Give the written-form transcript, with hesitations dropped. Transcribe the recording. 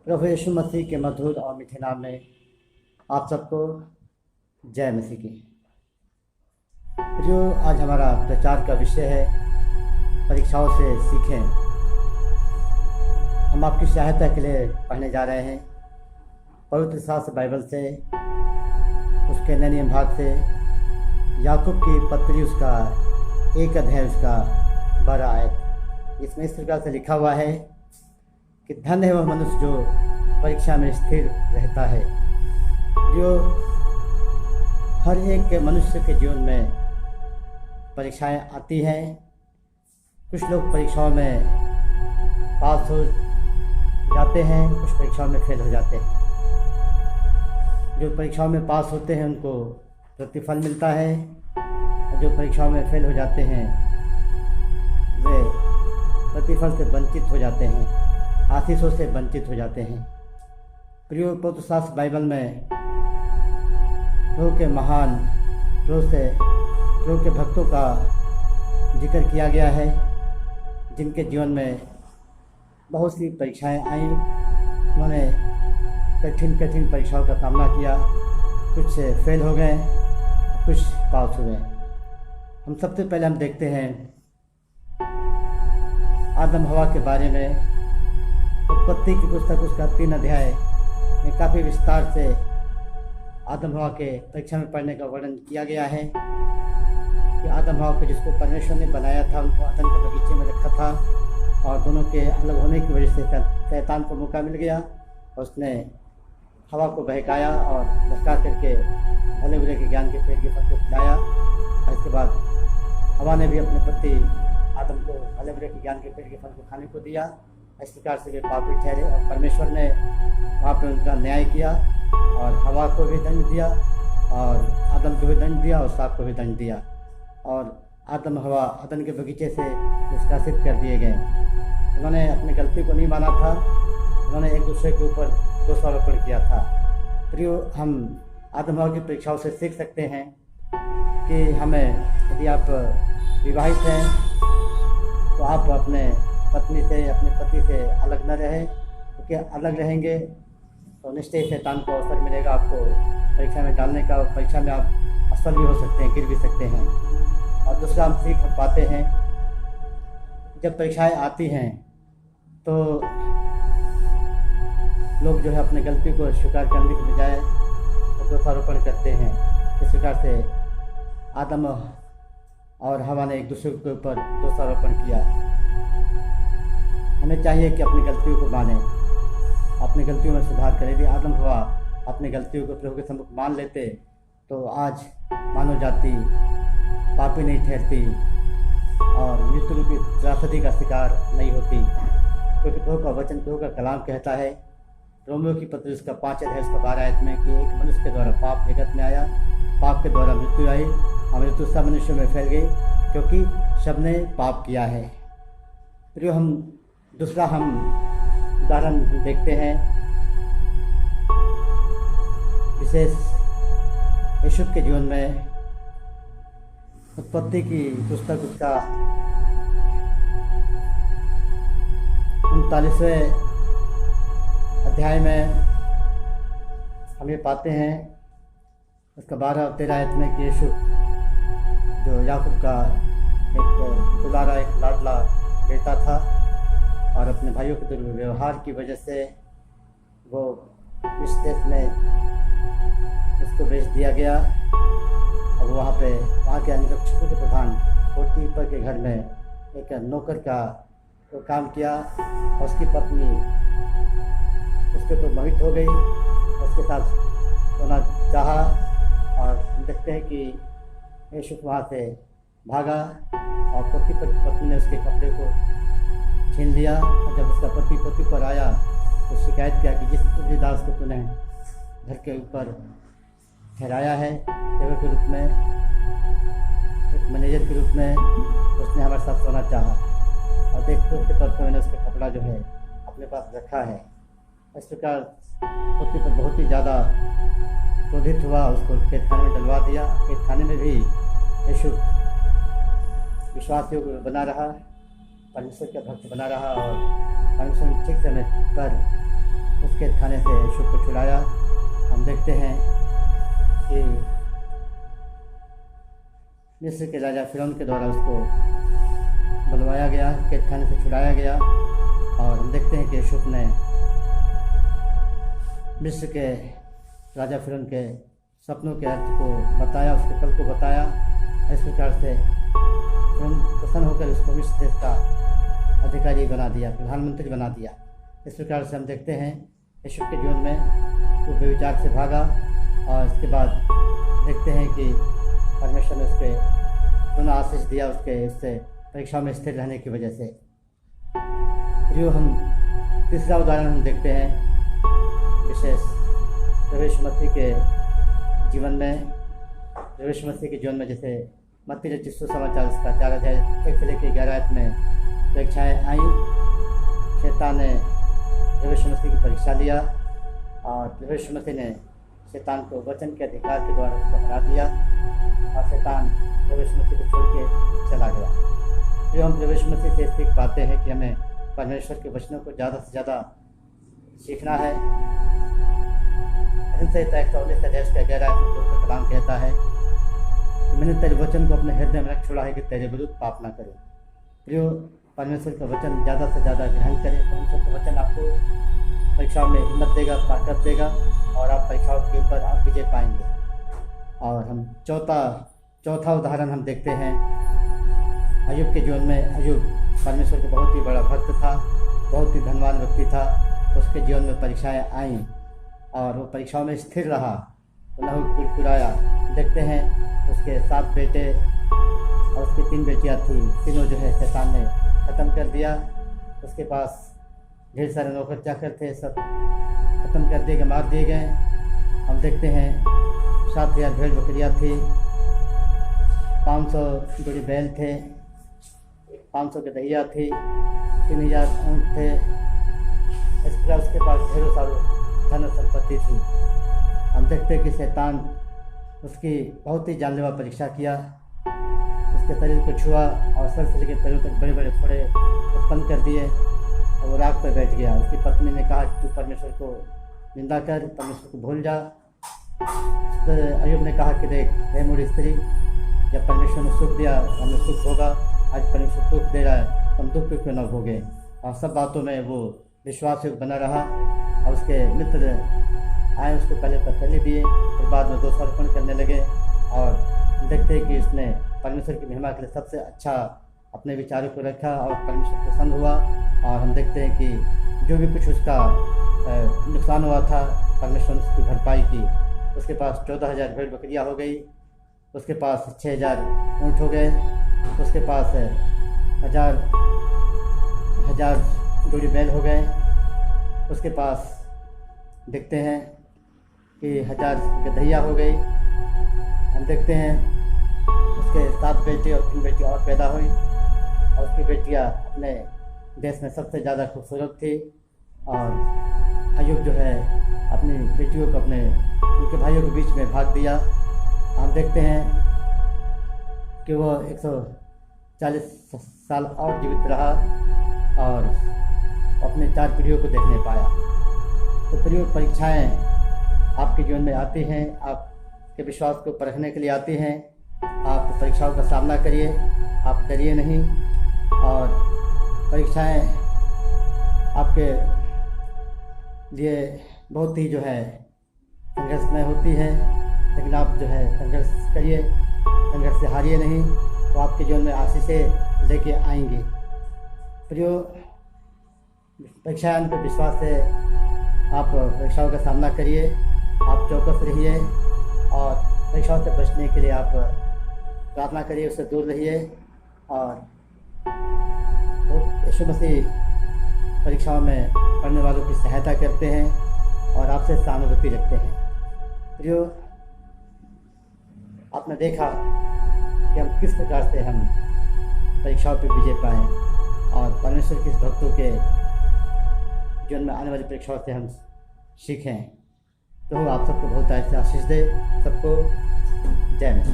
प्रभु यीशु मसीह के मधुर और मीठे नाम में आप सबको जय मसीह की। प्रियो, आज हमारा प्रचार का विषय है परीक्षाओं से सीखें। हम आपकी सहायता के लिए पढ़ने जा रहे हैं पवित्र शास्त्र बाइबल से, उसके नए नियम भाग से याकूब की पत्री, उसका 1 अध्याय, उसका 12 आयत। इसमें इस प्रकार से लिखा हुआ है कि धन्य है वह मनुष्य जो परीक्षा में स्थिर रहता है। जो हर एक के मनुष्य के जीवन में परीक्षाएं आती हैं। कुछ लोग परीक्षाओं में पास हो जाते हैं, कुछ परीक्षाओं में फेल हो जाते हैं। जो परीक्षाओं में पास होते हैं उनको प्रतिफल मिलता है, और जो परीक्षाओं में फेल हो जाते हैं वे प्रतिफल से वंचित हो जाते हैं, आशीषों से वंचित हो जाते हैं। प्रियो, पवित्र शास्त्र बाइबल में प्रभु के महान प्रभु के भक्तों का जिक्र किया गया है, जिनके जीवन में बहुत सी परीक्षाएं आईं। उन्होंने कठिन परीक्षाओं का सामना किया, कुछ फेल हो गए, कुछ पास हुए। हम सबसे पहले हम देखते हैं आदम हवा के बारे में। उत्पत्ति की पुस्तक, उसका 3 अध्याय में काफ़ी विस्तार से आदम हवा के परीक्षा में पढ़ने का वर्णन किया गया है कि आदम हवा को, जिसको परमेश्वर ने बनाया था, उनको अदन के बगीचे में रखा था, और दोनों के अलग होने की वजह से शैतान को मौका मिल गया। उसने हवा को बहकाया और धक्का करके भले बुरे के ज्ञान के पेड़ के फल को खिलाया। और इसके बाद हवा ने भी अपने पति आदम को भले बुरे के ज्ञान के पेड़ के फल को खाने को दिया। इस प्रकार से वे पापी ठहरे, और परमेश्वर ने वहाँ पर उनका न्याय किया और हवा को भी दंड दिया, और आदम को भी दंड दिया, और सांप को भी दंड दिया। और आदम हवा अदन के बगीचे से निष्कासित कर दिए गए। उन्होंने अपनी गलती को नहीं माना था, उन्होंने एक दूसरे के ऊपर दोषारोपण किया था। प्रियो, हम आदम हवा की परीक्षाओं से सीख सकते हैं कि हमें, यदि आप विवाहित हैं तो आप अपने पत्नी से, अपने पति से अलग न रहें, क्योंकि अलग रहेंगे तो निश्चय शैतान को अवसर मिलेगा आपको परीक्षा में डालने का, और परीक्षा में आप असफल भी हो सकते हैं, गिर भी सकते हैं। और दूसरा हम सीख पाते हैं, जब परीक्षाएं आती हैं तो लोग जो है अपनी गलती को स्वीकार करने के बजाय दोषारोपण करते हैं। इस प्रकार से आदम और हवा ने एक दूसरे के ऊपर दोषारोपण किया। हमें चाहिए कि अपनी गलतियों को मानें, अपनी गलतियों में सुधार करें। यदि आदम हवा अपनी गलतियों को प्रभु के सम्मुख मान लेते तो आज मानव जाति पापी नहीं ठहरती और मृत्यु रूपी त्रासदी का शिकार नहीं होती। क्योंकि प्रभु का वचन, प्रभु का कलाम कहता है रोमियो की पत्री, उसका 5 अध्याय, उसका 12 आयत में, कि एक मनुष्य के द्वारा पाप जगत में आया, पाप के द्वारा मृत्यु आई, और मृत्यु सब मनुष्यों में फैल गई, क्योंकि सबने पाप किया है। प्रियो, हम दूसरा उदाहरण देखते हैं विशेष यूसुफ के जीवन में। उत्पत्ति की पुस्तक, उसका 39वें अध्याय में हम ये पाते हैं, उसका 12 और 13 आयत में, कि यूसुफ जो याकूब का एक दुलारा, एक लाडला बेटा था, और अपने भाइयों के दुर्व्यवहार की वजह से वो इस देश में उसको बेच दिया गया। और वहाँ के अंगरक्षकों के प्रधान पोतीफर के घर में एक नौकर का वो काम किया, और उसकी पत्नी उसके ऊपर मोहित हो गई, उसके साथ सोना चाहा, और देखते हैं कि यूसुफ वहाँ से भागा, और पोतीफर की पत्नी ने उसके कपड़े को छीन लिया। और जब उसका पति पोतीफर आया तो शिकायत किया कि जिस दास को तूने घर के ऊपर ठहराया है सेवक के रूप में, एक मैनेजर के रूप में, उसने हमारे साथ सोना चाहा, और देखते के तौर पर मैंने उसका कपड़ा जो है अपने पास रखा है। इस प्रकार पोतीफर बहुत ही ज़्यादा क्रोधित हुआ, उसको कैदखाने में डलवा दिया। कैदखाने में भी यूसुफ विश्वास योग्य बना रहा, परमेश्वर का भक्त बना रहा, और परमेश्वर ने ठीक समय पर उसके थाने से यीशु को छुड़ाया। हम देखते हैं कि मिस्र के राजा फिरौन के द्वारा उसको बुलवाया गया, कैद खाने से छुड़ाया गया। और हम देखते हैं कि यूसुफ ने मिस्र के राजा फिरौन के सपनों के अर्थ को बताया, उसके फल को बताया। इस प्रकार से फिरौन प्रसन्न होकर उसको मिस्र देश का अधिकारी बना दिया, प्रधानमंत्री बना दिया। इस प्रकार से हम देखते हैं यूसुफ के जीवन में वो बेविचार से भागा और इसके बाद देखते हैं कि परमेश्वर ने उसके दोनों आशीष दिया उससे परीक्षा में स्थिर रहने की वजह से। प्रियो, हम तीसरा उदाहरण हम देखते हैं विशेष प्रभु यीशु मसीह के जीवन में। प्रभु यीशु मसीह के जीवन में जैसे मत्ती रचित सुसमाचार उसका 4 अध्याय 1 से लेकर 11 में परीक्षाएँ आई। शैतान ने प्रभु यीशु मसीह की परीक्षा लिया और प्रभु यीशु मसीह ने शैतान को वचन के अधिकार के द्वारा उसको हरा दिया और शैतान प्रभु यीशु मसीह को छोड़ के चला गया। फिर हम प्रभु यीशु मसीह से सीख पाते हैं कि हमें परमेश्वर के वचनों को ज़्यादा से ज़्यादा सीखना है। संहिता 119 अध्याय का 11 का कलाम कहता है कि मैंने तेरे वचन को अपने हृदय में रख छोड़ा है कि तेरे विरुद्ध पाप ना करूं। प्रियो, परमेश्वर का वचन ज़्यादा से ज़्यादा ग्रहण करें। परमेश्वर का वचन आपको परीक्षाओं में हिम्मत देगा, ताकत देगा और आप परीक्षाओं के ऊपर आप विजय पाएंगे। और हम चौथा उदाहरण हम देखते हैं अय्यूब के जीवन में। अय्यूब परमेश्वर का बहुत ही बड़ा भक्त था, बहुत ही धनवान व्यक्ति था। उसके जीवन में परीक्षाएं आईं और वो परीक्षाओं में स्थिर रहा, न कुड़कुड़ाया। देखते हैं उसके 7 बेटे और उसकी 3 बेटियां थीं, तीनों जो है शैतान ने ख़त्म कर दिया। उसके पास ढेर सारे नौकर चाकर थे, सब ख़त्म कर दिए गए, मार दिए गए। हम देखते हैं 7,000 भेड़ बकरियाँ थी, 500 जोड़ी बैल थे, 500 गदहिया थी, 3,000 ऊँट थे। इस प्रकार उसके पास ढेरों सारों धन संपत्ति थी। हम देखते हैं कि शैतान उसकी बहुत ही जानलेवा परीक्षा किया, उसके शरीर को छुआ और सर से लेकर पैरों तक बड़े बड़े फोड़े उत्पन्न कर दिए और वो राख पर बैठ गया। उसकी पत्नी ने कहा कि तू परमेश्वर को निंदा कर, परमेश्वर को भूल जा। अय्यूब ने कहा कि देख हे मूढ़ स्त्री, जब परमेश्वर ने सुख दिया हमें सुख होगा, आज परमेश्वर दुख दे रहा है तो हम दुख क्यों न भोगे। और सब बातों में वो विश्वासयोग्य बना रहा और उसके मित्र आए, उसको पहले तसल्ली दिए, फिर बाद में दोषारोपण करने लगे। और देखते हैं कि उसने परमेश्वर की महिमा के लिए सबसे अच्छा अपने विचारों को रखा और परमेश्वर प्रसन्न हुआ। और हम देखते हैं कि जो भी कुछ उसका नुकसान हुआ था परमेश्वर ने उसकी भरपाई की। उसके पास 14,000 भेड़ बकरियाँ हो गई, उसके पास 6,000 ऊँट हो गए, उसके पास 1,000 जोड़ी बैल हो गए, उसके पास देखते हैं कि 1,000 गदहिया हो गई। हम देखते हैं उसके 7 बेटे और 3 बेटियाँ और पैदा हुई और उसकी बेटियाँ अपने देश में सबसे ज़्यादा खूबसूरत थी। और अय्यूब जो है अपनी बेटियों को उनके भाइयों के बीच में भाग दिया। हम देखते हैं कि वो 140 साल और जीवित रहा और अपने 4 पीढ़ियों को देखने पाया। तो प्रिय, परीक्षाएं आपके जीवन में आती हैं, आपके विश्वास को परखने के लिए आती हैं। आप परीक्षाओं का सामना करिए, आप डरिए नहीं। और परीक्षाएं आपके लिए बहुत ही जो है संघर्षमय होती है, लेकिन आप जो है संघर्ष करिए, संघर्ष से हारिए नहीं, तो आपके जीवन में आशीषें लेके आएंगी। प्रियो, परीक्षाएं पर विश्वास से आप परीक्षाओं का सामना करिए, आप चौकस रहिए और परीक्षाओं से बचने के लिए आप प्रार्थना करिए, उससे दूर रहिए। और यीशु मसीह परीक्षाओं में पढ़ने वालों की सहायता करते हैं और आपसे सहानुभूति रखते हैं। प्रियो, आपने देखा कि हम किस प्रकार से हम परीक्षाओं पर विजय पाएँ और परमेश्वर किस भक्तों के जीवन में आने वाली परीक्षाओं से हम सीखें। तो आप सबको बहुत आशीष दे। सबको जय हिंद।